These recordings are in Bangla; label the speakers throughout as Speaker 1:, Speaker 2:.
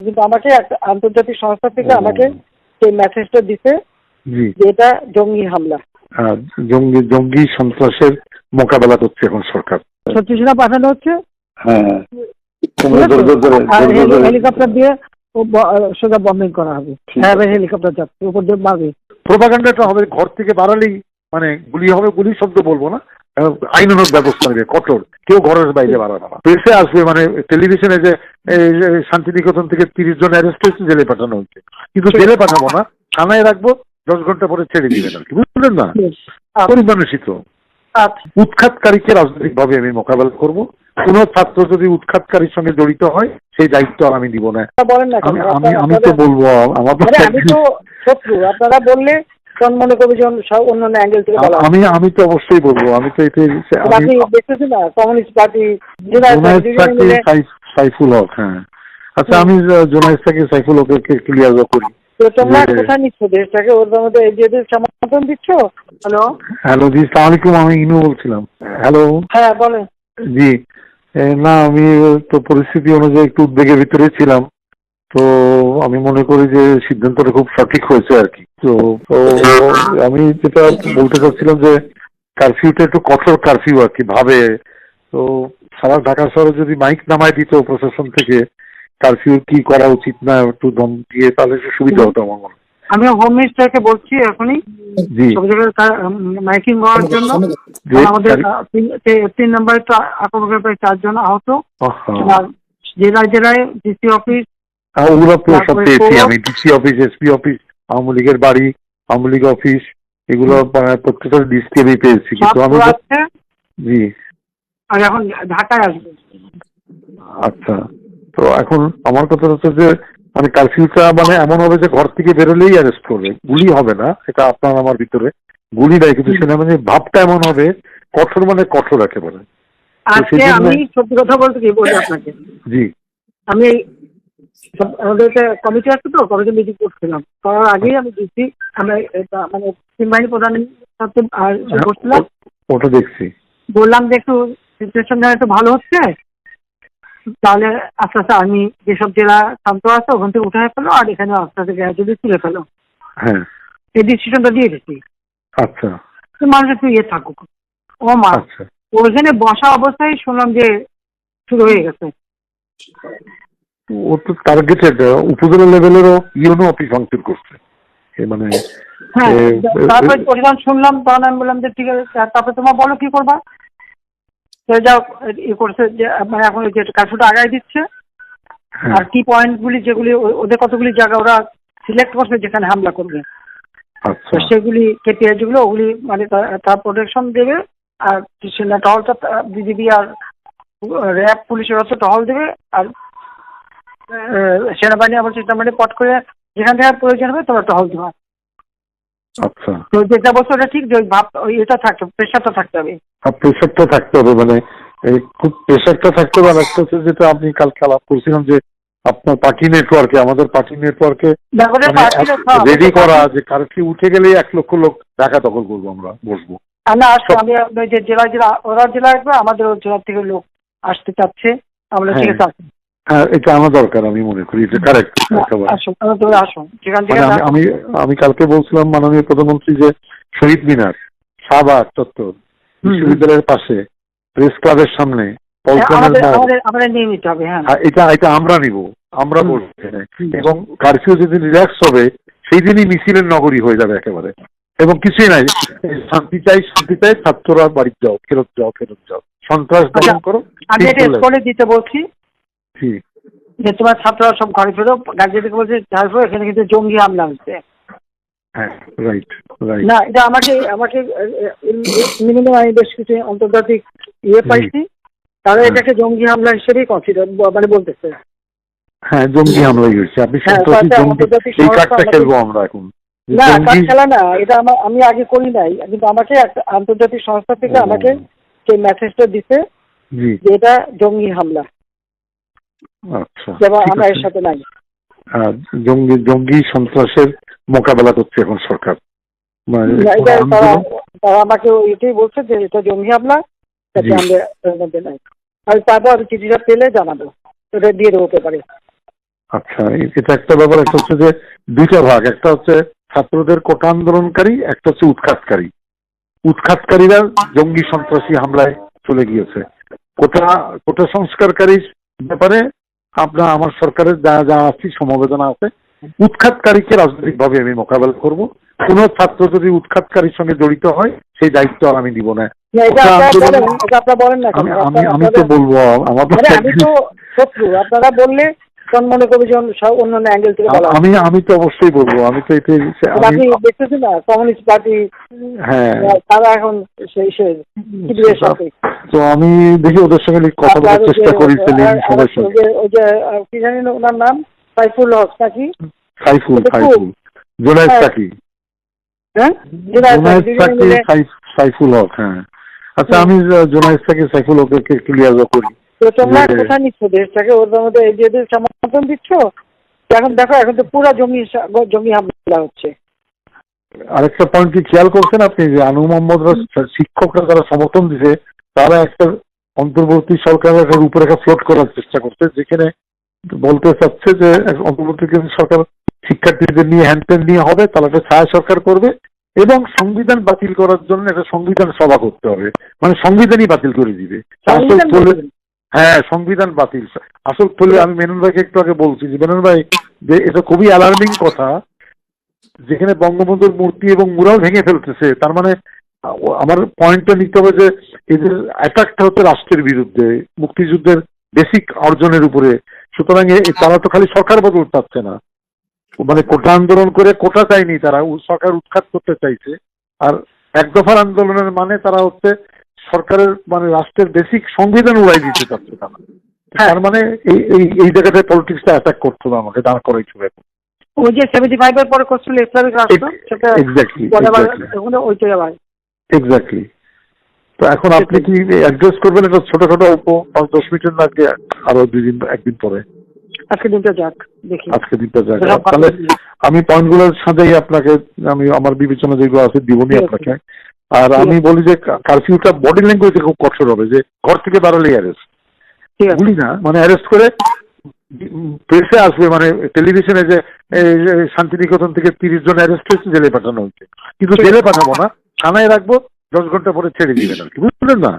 Speaker 1: কিন্তু আমাকে একটা আন্তর্জাতিক সংস্থা থেকে আমাকে সেই মেসেজটা দিতে যে এটা জঙ্গি হামলা,
Speaker 2: জঙ্গি সন্ত্রাসের মোকাবেলা করছে এখন সরকার।
Speaker 1: সূচনা পাঠানো হচ্ছে।
Speaker 2: হ্যাঁ,
Speaker 1: হেলিকপ্টার দিয়ে সোজা বম্বিং করা হবে। হেলিকপ্টার যাচ্ছে উপর দিয়ে মারবে।
Speaker 2: প্রোপাগান্ডাটা হবে, ঘর থেকে বাড়ালেই মানে গুলি হবে, গুলি শব্দ বলবো না, আইনানুগ ব্যবস্থা নেবে কঠোর, কেউ ঘরের বাইরে বাড়াবে না। প্রেসে আসবে, মানে টেলিভিশনে যে শান্তিনিকেতন থেকে 30 জন অ্যারেস্ট হয়েছে, জেলে পাঠানো হচ্ছে, কিন্তু জেলে পাঠাবো না, থানায় রাখবো, 10 ঘন্টা পরে ছেড়ে দিবেন আর কি, বুঝলেন না? পরিমানুষিত উৎখাতকারীকে রাজনৈতিক ভাবে আমি মোকাবেলা করবো। কোন ছাত্র যদি উৎখাতকারীর সঙ্গে জড়িত হয় সেই দায়িত্ব আর আমি দিব না। আমি তো বলবো
Speaker 1: আমি তো শত্রু, আপনারা বললে মনে করবে যে অন্যান্য অ্যাঙ্গেল থেকে
Speaker 2: আমি তো অবশ্যই বলবো। আমি তো
Speaker 1: দেখতেছি না কমিউনিস্ট পার্টি
Speaker 2: সাইফুল হক। হ্যাঁ, আচ্ছা, আমি জোনায়েদকে সাইফুল হককে ক্লিয়ার করি।
Speaker 1: তোমরা কোথায় নিচ্ছ দেশটাকে? ওর মধ্যে এজিএদের সমর্থন দিচ্ছ? হ্যালো
Speaker 2: হ্যালো জি, সালাম আলাইকুম, আমি ইনু বলছিলাম। হ্যালো,
Speaker 1: হ্যাঁ বলেন।
Speaker 2: জি, না আমি তো পরিস্থিতি অনুযায়ী একটু উদ্বেগের ভিতরে ছিলাম, তো আমি মনে করি যে সিদ্ধান্তটা খুব সঠিক হয়েছে আর কি। তো আমি যেটা বলতে চাচ্ছিলাম যে কারফিউটা একটু কঠোর কারফিউ আর কি ভাবে। তো সারা ঢাকা শহরে যদি মাইক নামায় দিত প্রশাসন থেকে কারফিউ কি করা উচিত না একটু দম দিয়ে, তাহলে একটু সুবিধা হতো আমার মনে হয়।
Speaker 1: আমি হোম মিনিস্টারকে বলছি এখনই সব জায়গায় মাইকিং করার জন্য। আমাদের 3 নম্বরে তো আক্রমণের প্রায় 4 জন আহত। আর জেলায় জেলায় ডিসি অফিস,
Speaker 2: ওগুলো সব পেয়েছি আমি, DC office, SP office, Awami লীগের বাড়ি, আওয়ামী লীগ অফিস, এগুলো প্রত্যেকটা ডিস্ট্রিক্টে আমি পেয়েছি। কিন্তু আমি জি,
Speaker 1: আর এখন ঢাকায় আসবে।
Speaker 2: আচ্ছা, তো এখন আমার কথা হচ্ছে যে মানে কারফিউটা মানে এমন হবে যে ঘর থেকে বেরোলেই অ্যারেস্ট করবে, গুলি হবে না, এটা আপনার আমার ভিতরে গুলি নাই, কিন্তু সেটা মানে ভাবটা এমন হবে কঠোর, মানে কঠোর একেবারে।
Speaker 1: আজকে আমি সত্যি কথা বলতে কি বলি আপনাকে,
Speaker 2: জি,
Speaker 1: আমি আমাদের একটা কমিটি আছে তো, কমিটি মিটিং করছিলাম, করার আগেই আমি দিচ্ছি আমরা মানে বাহিনী প্রধানের সাথে করছিলাম,
Speaker 2: ওটা দেখছি,
Speaker 1: বললাম যে একটু সিচুয়েশন একটু ভালো হচ্ছে, তাহলে আস্তে আস্তে আমি যেসব জেলা শান্ত আছে ওখান থেকে উঠে ফেলো, আর এখানে আস্তে আস্তে গ্র্যাজুয়ালি তুলে ফেলো। হ্যাঁ, এই ডিসিশনটা দিয়ে দিচ্ছি।
Speaker 2: আচ্ছা,
Speaker 1: মানুষ একটু ইয়ে থাকুক। ও মা, ওইখানে বসা অবস্থায় শুনলাম যে শুরু হয়ে গেছে।
Speaker 2: ও তো টার্গেটেড উপজেলা লেভেলেরও ইউনো অফিস ভাঙচুর করছে, মানে
Speaker 1: হ্যাঁ। তারপরে পরিমাণ শুনলাম, তখন আমি বললাম যে ঠিক আছে, তারপরে তোমার বলো কি করবা। যাও ই করছে যে মানে এখন যে কাজটা আগায় দিচ্ছে, আর কি পয়েন্ট গুলি যেগুলি ওদের কতগুলি জায়গা ওরা সিলেক্ট করছে যেখানে হামলা করবে, সেগুলি কেপিআই যেগুলো ওগুলি মানে তার প্রোটেকশন দেবে। আর টহলটা বিজিবি আর র্যাব পুলিশের হচ্ছে টহল দেবে, আর সেনাবাহিনী আবার চেষ্টা মানে পট করে যেখান থেকে প্রয়োজন হবে তোমরা টহল দেওয়া।
Speaker 2: আচ্ছা,
Speaker 1: তো যেটা বলছো ওটা ঠিক, যে ভাব এটা থাকতে প্রেশারটা থাকতে হবে,
Speaker 2: প্রেশারটা থাকতে হবে, মানে খুব প্রেশারটা থাকতে হবে। আর একটা হচ্ছে যেটা আপনি কালকে আলাপ করছিলাম যে আপনার পার্টি নেটওয়ার্কে, আমাদের পার্টি নেটওয়ার্কে রেডি করা যে কারফিউ উঠে গেলে 1 লক্ষ লোক ঢাকা দখল করবো, আমরা বসবো
Speaker 1: না। আমি যে জেলায় জেলা ওরা জেলা আসবে, আমাদের জেলা থেকে লোক আসতে চাচ্ছে, আমরা ঠিক আছে।
Speaker 2: হ্যাঁ, এটা আমার দরকার, আমি মনে করি এটা কারেক্ট। আমি কালকে বলছিলাম মাননীয় প্রধানমন্ত্রী যে শহীদ মিনার, শাহবাগ চত্বর, বিশ্ববিদ্যালয়ের পাশে, প্রেস ক্লাবের সামনে, এটা আমরা নিব, আমরা বলছি। এবং কারফিউ যেদিন রিল্যাক্স হবে সেই দিনই মিছিলের নগরী হয়ে যাবে একেবারে, এবং কিছুই নাই, শান্তি চাই, শান্তি চাই, ছাত্ররা বাড়ি যাও, ফেরত যাও, ফেরত যাও, সন্ত্রাস দমন করো।
Speaker 1: আমি এটা স্কুলে দিতে বলছি যে তোমার ছাত্ররা সব ঘরে ফেরো, গার্জিয়ানকে বলছে এখানে কিন্তু জঙ্গি হামলা হচ্ছে। না, এটা আমাকে মিনিমাম আমি বেশ কিছু আন্তর্জাতিক পাইছি, তারা এটাকে জঙ্গি হামলা হিসেবেই কনসিডার মানে বলতেছে।
Speaker 2: হ্যাঁ, জঙ্গি হামলাই হয়েছে। আপনি এই কার্ডটা খেলবো আমরা এখন।
Speaker 1: না, কার্ড খেলা না, এটা আমি আগে করি নাই, কিন্তু আমাকে একটা আন্তর্জাতিক সংস্থা থেকে আমাকে সেই মেসেজটা দিতে যে এটা জঙ্গি হামলা।
Speaker 2: আচ্ছা,
Speaker 1: আমরা এর সাথে নাই।
Speaker 2: জঙ্গি সন্ত্রাসের মোকাবেলা করছে এখন সরকার।
Speaker 1: তারা আমাকে এটাই বলছে যে এটা জঙ্গি হামলা, আমরা নাই। আর তারপর চিঠিটা পেলে জানাবো, এটা দিয়ে দেবো পেপারে।
Speaker 2: আচ্ছা, এটা একটা ব্যাপার। একটা হচ্ছে যে দুইটা ভাগ, একটা হচ্ছে ছাত্রদের কোটা আন্দোলনকারী, একটা হচ্ছে উৎখাতকারী। উৎখাতকারীরা জঙ্গি সন্ত্রাসী হামলায় চলে গিয়েছে। কোটা কোটা সংস্কারকারীর ব্যাপারে আমার সরকারের যা যা আছে সমবেদনা আছে। উৎখাতকারীকে রাজনৈতিকভাবে আমি মোকাবেলা করব। কোন ছাত্র যদি উৎখাতকারীর সঙ্গে জড়িত হয় সেই দায়িত্ব আর আমি দিব না। আমি তো বলবো
Speaker 1: আমি তো শত্রু, আপনারা বললে মনে করবে যে অন্যান্য অ্যাঙ্গেল থেকে
Speaker 2: আমি তো অবশ্যই বলবো। আমি তো এটাই
Speaker 1: দেখতেছি না, কমিউনিস্ট পার্টি
Speaker 2: হ্যাঁ
Speaker 1: তারা এখন সেই
Speaker 2: তো আমি দেখি ওদের সঙ্গে কথা বলার চেষ্টা করি।
Speaker 1: ওই যে কি জানি না ওনার নাম, সাইফুল হক নাকি?
Speaker 2: সাইফুল জোনায়েদ সাকি।
Speaker 1: হ্যাঁ
Speaker 2: সাইফুল হক। হ্যাঁ আচ্ছা, আমি জোনায়েদ সাকি সাইফুল হককে ক্লিয়ার করি।
Speaker 1: তো তোমরা কোথায় নিচ্ছ দেশটাকে? ওর মধ্যে এদের সমর্থন দিচ্ছ এখন? দেখো এখন তো পুরো জমি হামলা হচ্ছে।
Speaker 2: আরেকটা পয়েন্ট কি খেয়াল করছেন আপনি, যে আনু মোহাম্মদরা শিক্ষকরা যারা সমর্থন দিছে তারা একটা অন্তর্বর্তী সরকারের একটা রূপরেখা ফ্লোট করার চেষ্টা করছে, যেখানে বলতে চাচ্ছে যে অন্তর্বর্তীকালীন সরকার শিক্ষার্থীদের নিয়ে হ্যান্ডটেন নিয়ে হবে, তাহলে একটা ছায়া সরকার করবে এবং সংবিধান বাতিল করার জন্য একটা সংবিধান সভা করতে হবে, মানে সংবিধানই বাতিল করে দিবে। হ্যাঁ সংবিধান বাতিল। আসল ফলে আমি মেনন ভাইকে একটু আগে বলছি যে মেনন ভাই, যে এটা খুবই অ্যালার্মিং কথা, যেখানে বঙ্গবন্ধুর মূর্তি এবং মুরাল ভেঙে ফেলতেছে। তার মানে আমার পয়েন্টটা নিতে হবে যে এদের অ্যাটাকটা হচ্ছে রাষ্ট্রের বিরুদ্ধে, মুক্তিযুদ্ধের বেসিক অর্জনের উপরে। সুতরাং তারা তো খালি সরকার বদল চাচ্ছে না, মানে কোটা আন্দোলন করে কোটা চায়নি, তারা সরকার উৎখাত করতে চাইছে। আর এক দফার আন্দোলনের মানে তারা হচ্ছে সরকারের মানে রাষ্ট্রের বেসিক সংবিধান উড়াই দিতে চাচ্ছে তারা। তার মানে এই জায়গাটায় পলিটিক্সটা অ্যাটাক করতে হবে, আমাকে দাঁড় করাইতে হবে।
Speaker 1: ওই যে 75 এর পরে করছিল ইসলামিক রাষ্ট্র, সেটা ওইটাই আবার
Speaker 2: এক্স্যাক্টলি। তো এখন আপনি কি অ্যাড্রেস করবেন এটা ছোটখাটো অল্প 5-10 মিনিটের নাকি আরো একদিন পরে?
Speaker 1: আজকে দিনটা যাক, দেখি
Speaker 2: আজকে দিনটা যাক। তাহলে আমি পয়েন্টগুলো সাজাই আপনাকে, আমি আমার বিবেচনা যেগুলো আছে দিবনি আপনাকে। আর আমি বলি যে কারফিউটা বডি ল্যাঙ্গুয়েজে খুব কঠোর হবে, যে ঘর থেকে বেরোলেই অ্যারেস্ট, বলি না মানে অ্যারেস্ট করে প্রেসে আসবে, মানে টেলিভিশনে যে শান্তিনিকেতন থেকে 30 জন অ্যারেস্ট হয়েছে, জেলে পাঠানো হয়েছে। কিন্তু জেলে পাঠাবো না, থানায় রাখবো, 10 ঘন্টা পরে ছেড়ে দিবেন আর কি, বুঝলেন না?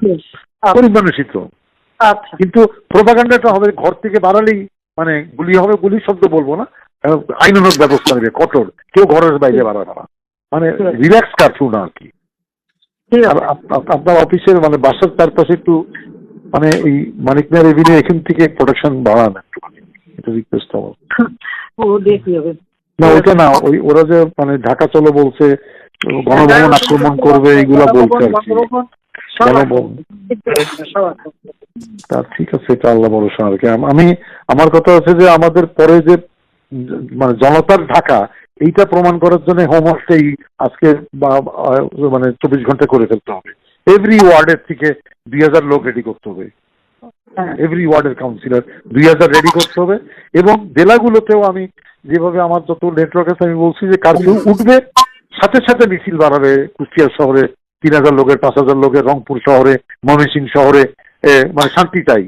Speaker 2: গরিব মানুষই তো। কিন্তু প্রোপাগান্ডাটা হবে ঘর থেকে বাড়ালেই মানে গুলি হবে, গুলি শব্দ বলবো না, আইনানুগ ব্যবস্থা নেবে কঠোর, কেউ ঘরের বাইরে বাড়াবে না, মানে রিল্যাক্স কারফিউ না আর কি। আপনার অফিসের মানে বাসার চারপাশে একটু মানে এই মানিক মিয়া রেভিনিউ এখান থেকে প্রোটেকশন বাড়ান একটুখানি, এটা রিকোয়েস্ট আমার। না ওইটা না, ওরা যে মানে ঢাকা চলো বলছে, গণভবন আক্রমণ করবে, এইগুলা বলছে আর কি। তা ঠিক আছে, এটা আল্লাহ ভরসা আর কি। আমার কথা হচ্ছে যে আমাদের পরে যে মানে জনতার ঢাকা, এইটা প্রমাণ করার জন্য হোমওয়ার্কটাই আজকে মানে 24 ঘন্টা করে ফেলতে হবে। এভরি ওয়ার্ডের থেকে 2000 লোক রেডি করতে হবে, এভরি ওয়ার্ডের কাউন্সিলর 2000 রেডি করতে হবে। এবং জেলাগুলোতেও আমি যেভাবে আমার যত নেটওয়ার্ক আছে আমি বলছি যে কারফিউ উঠবে, সাথে সাথে মিছিল বাড়াবে। কুষ্টিয়া শহরে 3000 লোকের, 5000 লোকের, রংপুর শহরে, ময়মনসিংহ শহরে, মানে শান্তি চাই,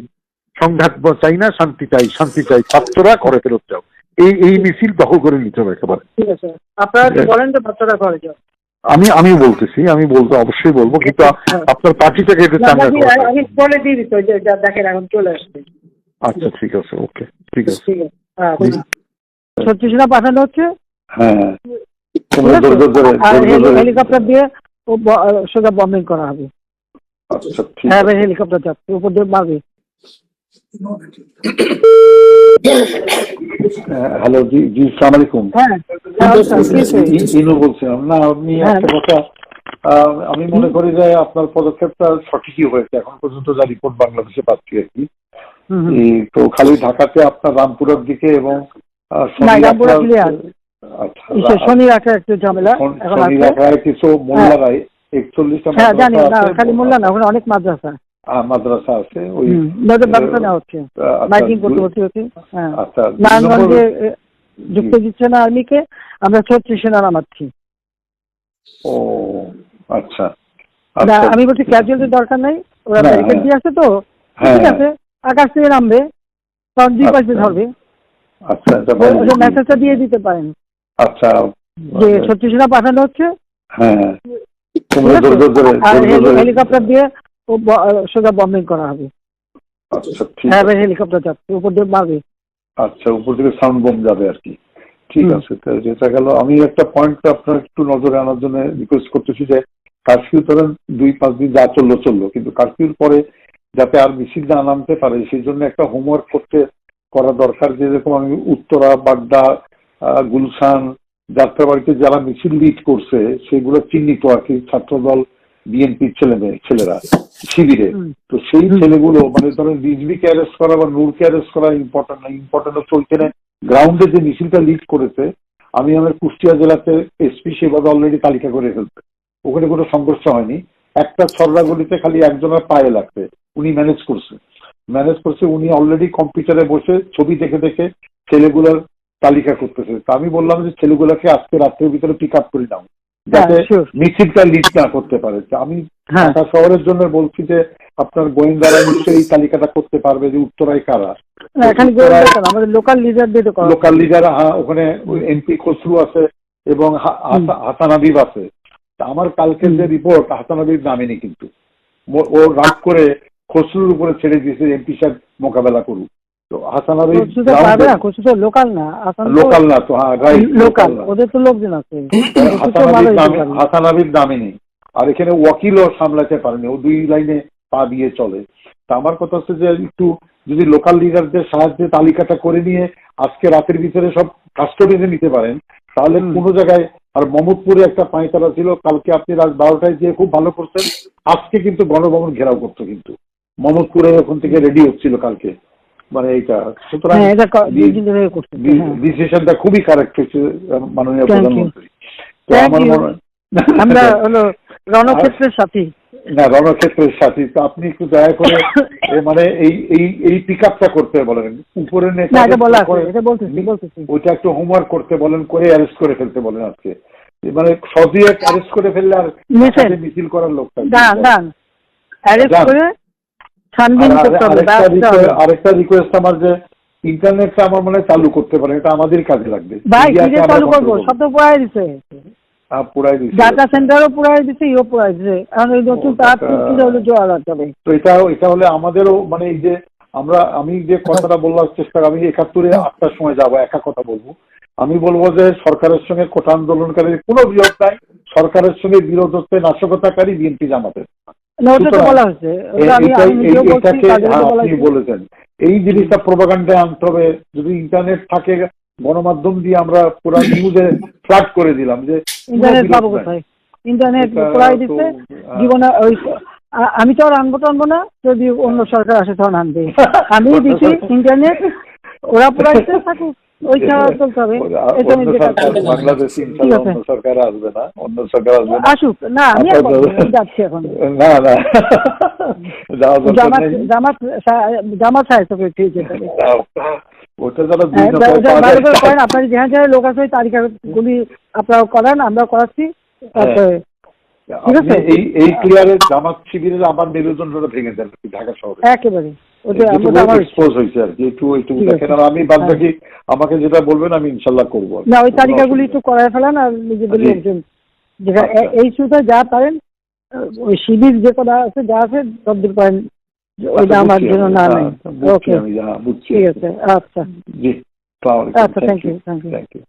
Speaker 2: সংঘাত চাই না, শান্তি চাই, শান্তি চাই, ছাত্ররা করে ফেরত যাও, এই মিছিল দখল করে নিতে হবে একেবারে।
Speaker 1: ঠিক আছে, আপনারা বলেন যে বাচ্চারা ঘরে যাও।
Speaker 2: আমি বলতেছি, আমি বলতে অবশ্যই বলবো, কিন্তু আপনার পার্টিটাকে একটু চাঙ্গা করতে হবে।
Speaker 1: আমি বলে দিয়ে দিতে, দেখেন এখন চলে আসছে।
Speaker 2: আচ্ছা ঠিক আছে, ওকে ঠিক আছে।
Speaker 1: 36টা পাঠানো হচ্ছে।
Speaker 2: হ্যাঁ
Speaker 1: হেলিকপ্টার দিয়ে সোজা বম্বিং করা হবে। হ্যাঁ ভাই, হেলিকপ্টার যাচ্ছে, উপর দিয়ে মারবে।
Speaker 2: হ্যালো জি সালাম আলাইকুম।
Speaker 1: হ্যাঁ
Speaker 2: ইনু বলছিলাম। না আপনি একটা কথা, আমি মনে করি যে আপনার পদক্ষেপটা সঠিকই হয়েছে এখন পর্যন্ত, যা রিপোর্ট বাংলাদেশে পাচ্ছি আর কি। তো খালি ঢাকাতে আপনার রামপুরের দিকে এবং
Speaker 1: শনি রাখা একটু ঝামেলা,
Speaker 2: শনি রাখা কিছু মোল্লারাই 41টা।
Speaker 1: হ্যাঁ জানি না, খালি মোল্লা না, ওখানে অনেক মাদ্রাসা
Speaker 2: মাদ্রাসা আছে, ওই
Speaker 1: ব্যবস্থা নেওয়া হচ্ছে, মাইকিং করতে হচ্ছে। হ্যাঁ নারায়ণগঞ্জে যুক্ত দিচ্ছে না আর্মিকে, আমরা 36 সেনা নামাচ্ছি।
Speaker 2: ও আচ্ছা,
Speaker 1: আমি বলছি ক্যাজুয়ালিটির দরকার নাই, ওরা ব্যারিকেড দিয়ে আছে তো, ঠিক আছে, আকাশ থেকে নামবে, তখন 2 পাশে ধরবে,
Speaker 3: আচ্ছা, এটা ভালো।
Speaker 1: মেসেজটা দিয়ে দিতে পারেন
Speaker 3: আচ্ছা,
Speaker 1: যে 36টা পাঠানো হচ্ছে,
Speaker 3: হ্যাঁ,
Speaker 1: হেলিকপ্টার দিয়ে সোজা বম্বিং করা হবে।
Speaker 3: আচ্ছা, ঠিক
Speaker 1: হ্যাঁ,
Speaker 3: আছে।
Speaker 1: হেলিকপ্টার যাচ্ছে উপর দিয়ে মারবে।
Speaker 3: আচ্ছা, উপর থেকে সাউন্ড বম যাবে আর কি। ঠিক আছে, তো যেটা গেল। আমি একটা পয়েন্ট আপনার একটু নজরে আনার জন্য রিকোয়েস্ট করতেছি যে কারফিউ ধরেন 2-5 দিন যা চললো, কিন্তু কারফিউর পরে যাতে আর মিছিল না নামতে পারে সেই জন্য একটা হোমওয়ার্ক করা দরকার। যেরকম আমি উত্তরা, বাড্ডা, গুলশান, যাত্রাবাড়িতে যারা মিছিল লিড করছে সেগুলো চিহ্নিত আর কি, ছাত্রদল, বিএনপির ছেলেরা শিবিরে। তো সেই ছেলেগুলো মানে ধরেন রিজভিকে অ্যারেস্ট করা বা নূরকে অ্যারেস্ট করা ইম্পর্টেন্ট না, ইম্পর্টেন্ট হচ্ছে ওইখানে গ্রাউন্ডে যে মিছিলটা লিড করেছে। আমি আমার কুষ্টিয়া জেলাতে এসপি সেভাবে অলরেডি তালিকা করে ফেলতে, ওখানে কোনো সংঘর্ষ হয়নি। একটা ছড়রা গলিতে খালি একজনের পায়ে লাগছে, উনি ম্যানেজ করছে। উনি অলরেডি কম্পিউটারে বসে ছবি দেখে দেখে ছেলেগুলোর তালিকা করতেছে। তা আমি বললাম যে ছেলেগুলোকে আজকে রাত্রের ভিতরে পিক আপ করে নাও, যাতে মিছিলটা লিড না করতে পারে। আমি ঢাকা শহরের জন্য বলছি যে আপনার গোয়েন্দারা নিশ্চয়ই এই তালিকাটা করতে পারবে যে উত্তরায় কারা।
Speaker 1: আমাদের লোকাল লিডার,
Speaker 3: হ্যাঁ, ওখানে এমপি খসরু আছে এবং হাসান হাবিব আছে। আমার কালকের যে রিপোর্ট, হাসান হাবিব নামেনি, কিন্তু ও রাগ করে খসরুর উপরে ছেড়ে দিয়েছে এমপি সাহেব মোকাবেলা করুক। তো হাসান হাবিব
Speaker 1: লোকাল না তো, হ্যাঁ রাইট, লোকাল, ওদের তো লোকজন আছে।
Speaker 3: হাসান হাবিব নামেনি, আর এখানে ওয়াকিলও সামলাতে পারেনি, ও 2 লাইনে পা দিয়ে চলে। তা আমার কথা হচ্ছে যে একটু যদি লোকাল লিডারদের সাহায্যে তালিকাটা করে নিয়ে আজকে রাতের ভিতরে সব কাস্টডিতে নিতে পারেন, তাহলে কোনো জায়গায়। আর মোহাম্মদপুরে একটা পাঁয়তারা ছিল, কালকে আপনি রাত 12টায় দিয়ে খুব ভালো করছেন। আজকে কিন্তু গণভবন ঘেরাও করতো, কিন্তু মোহাম্মদপুরে ওখান থেকে রেডি হচ্ছিল কালকে, মানে এইটা। সুতরাং ডিসিশনটা খুবই কারেক্ট হচ্ছে মাননীয় প্রধানমন্ত্রী। তো আমার মনে হয়
Speaker 1: আমরা হলো রণক্ষেত্রের সাথী।
Speaker 3: না, রণক্ষেত্রের সাথী। তো আপনি একটু দয়া করে মানে এই পিক আপটা করতে বলেন, উপরে ওইটা একটু হোমওয়ার্ক করতে বলেন, করে অ্যারেস্ট করে ফেলতে বলেন আজকে। মানে সদিয়ে অ্যারেস্ট করে ফেললে আর মিছিল করার লোক আরেকটা রিকোয়েস্ট আমার, যে ইন্টারনেটটা আমার মনে হয় চালু করতে পারেন, এটা আমাদের কাজে লাগবে।
Speaker 1: চালু করবো, সব তো পুরাই দিছে, ডাটা সেন্টারও পুরাই দিছে, ইও পুরাই দিছে। এখন ওই নতুন
Speaker 3: তো এটা হলে আমাদেরও মানে এই যে আমি যে কথাটা বলার চেষ্টা, আমি 71-এ 8টার সময় যাবো, একা কথা বলবো। আমি বলবো যে সরকারের সঙ্গে কোটা আন্দোলনকারী কোনো বিরোধ নাই, সরকারের সঙ্গে বিরোধ হচ্ছে নাশকতাকারী বিএনপি জামাতের। আপনি বলেছেন এই জিনিসটা প্রোপাগান্ডায় আনতে হবে। যদি ইন্টারনেট থাকে, গণমাধ্যম দিয়ে আমরা পুরো নিউজে ফ্ল্যাট করে দিলাম যে
Speaker 1: ইন্টারনেট পাবো কোথায়, ইন্টারনেট পুরাই দিচ্ছে জীবনে। ওই আমি তো আর আনবো না, যদি অন্য সরকার আসে তখন আনবে। আমি দিচ্ছি ইন্টারনেট, ওরা পুরাই দিতে থাকুক, ওই ছাড়া চলতে হবে।
Speaker 3: বাংলাদেশে অন্য সরকার আসবে না,
Speaker 1: আসুক না, আমি যাচ্ছি এখন।
Speaker 3: না
Speaker 1: জামাত সাহেব ঠিক আছে,
Speaker 3: ওটা যারা
Speaker 1: আপনার যেখানে যেখানে লোক আছে ওই তালিকাগুলি আপনারা করান, আমরা করাচ্ছি।
Speaker 3: এই ক্লিয়ারে জামাত শিবিরের আবার মেরুদণ্ডটা ভেঙে দেন ঢাকা শহরে
Speaker 1: একেবারে
Speaker 3: এক্সপোজ হয়েছে আর কি। একটু দেখেন, আর আমি বাদ বাকি আমাকে যেটা বলবেন আমি ইনশাল্লাহ করবো।
Speaker 1: না, ওই তালিকাগুলি একটু করায় ফেলান, আর নিজেদের লোকজন যেখানে এই শুধু যা পারেন, ওই শিবির যে কথা আছে যা আছে সব দূর পারেন, ওইটা আমার জন্য না নেই। ওকে, ঠিক আছে, আচ্ছা,
Speaker 3: জি,
Speaker 1: আচ্ছা, থ্যাংক ইউ।